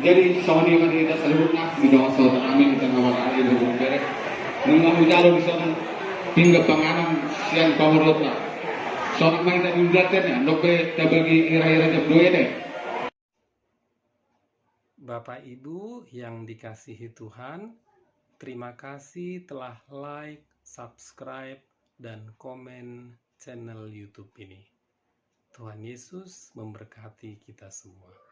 Jadi Sony kandidat seluruhnya bidang saudara kami kita ngawal air di berek mengamu jalur di sana hingga panganan siang pamorotna. Soalnya main tadi udatnya, dope bagi ira-ira jam 2 deh. Bapak Ibu yang dikasihi Tuhan, terima kasih telah like, subscribe, dan komen channel YouTube ini. Tuhan Yesus memberkati kita semua.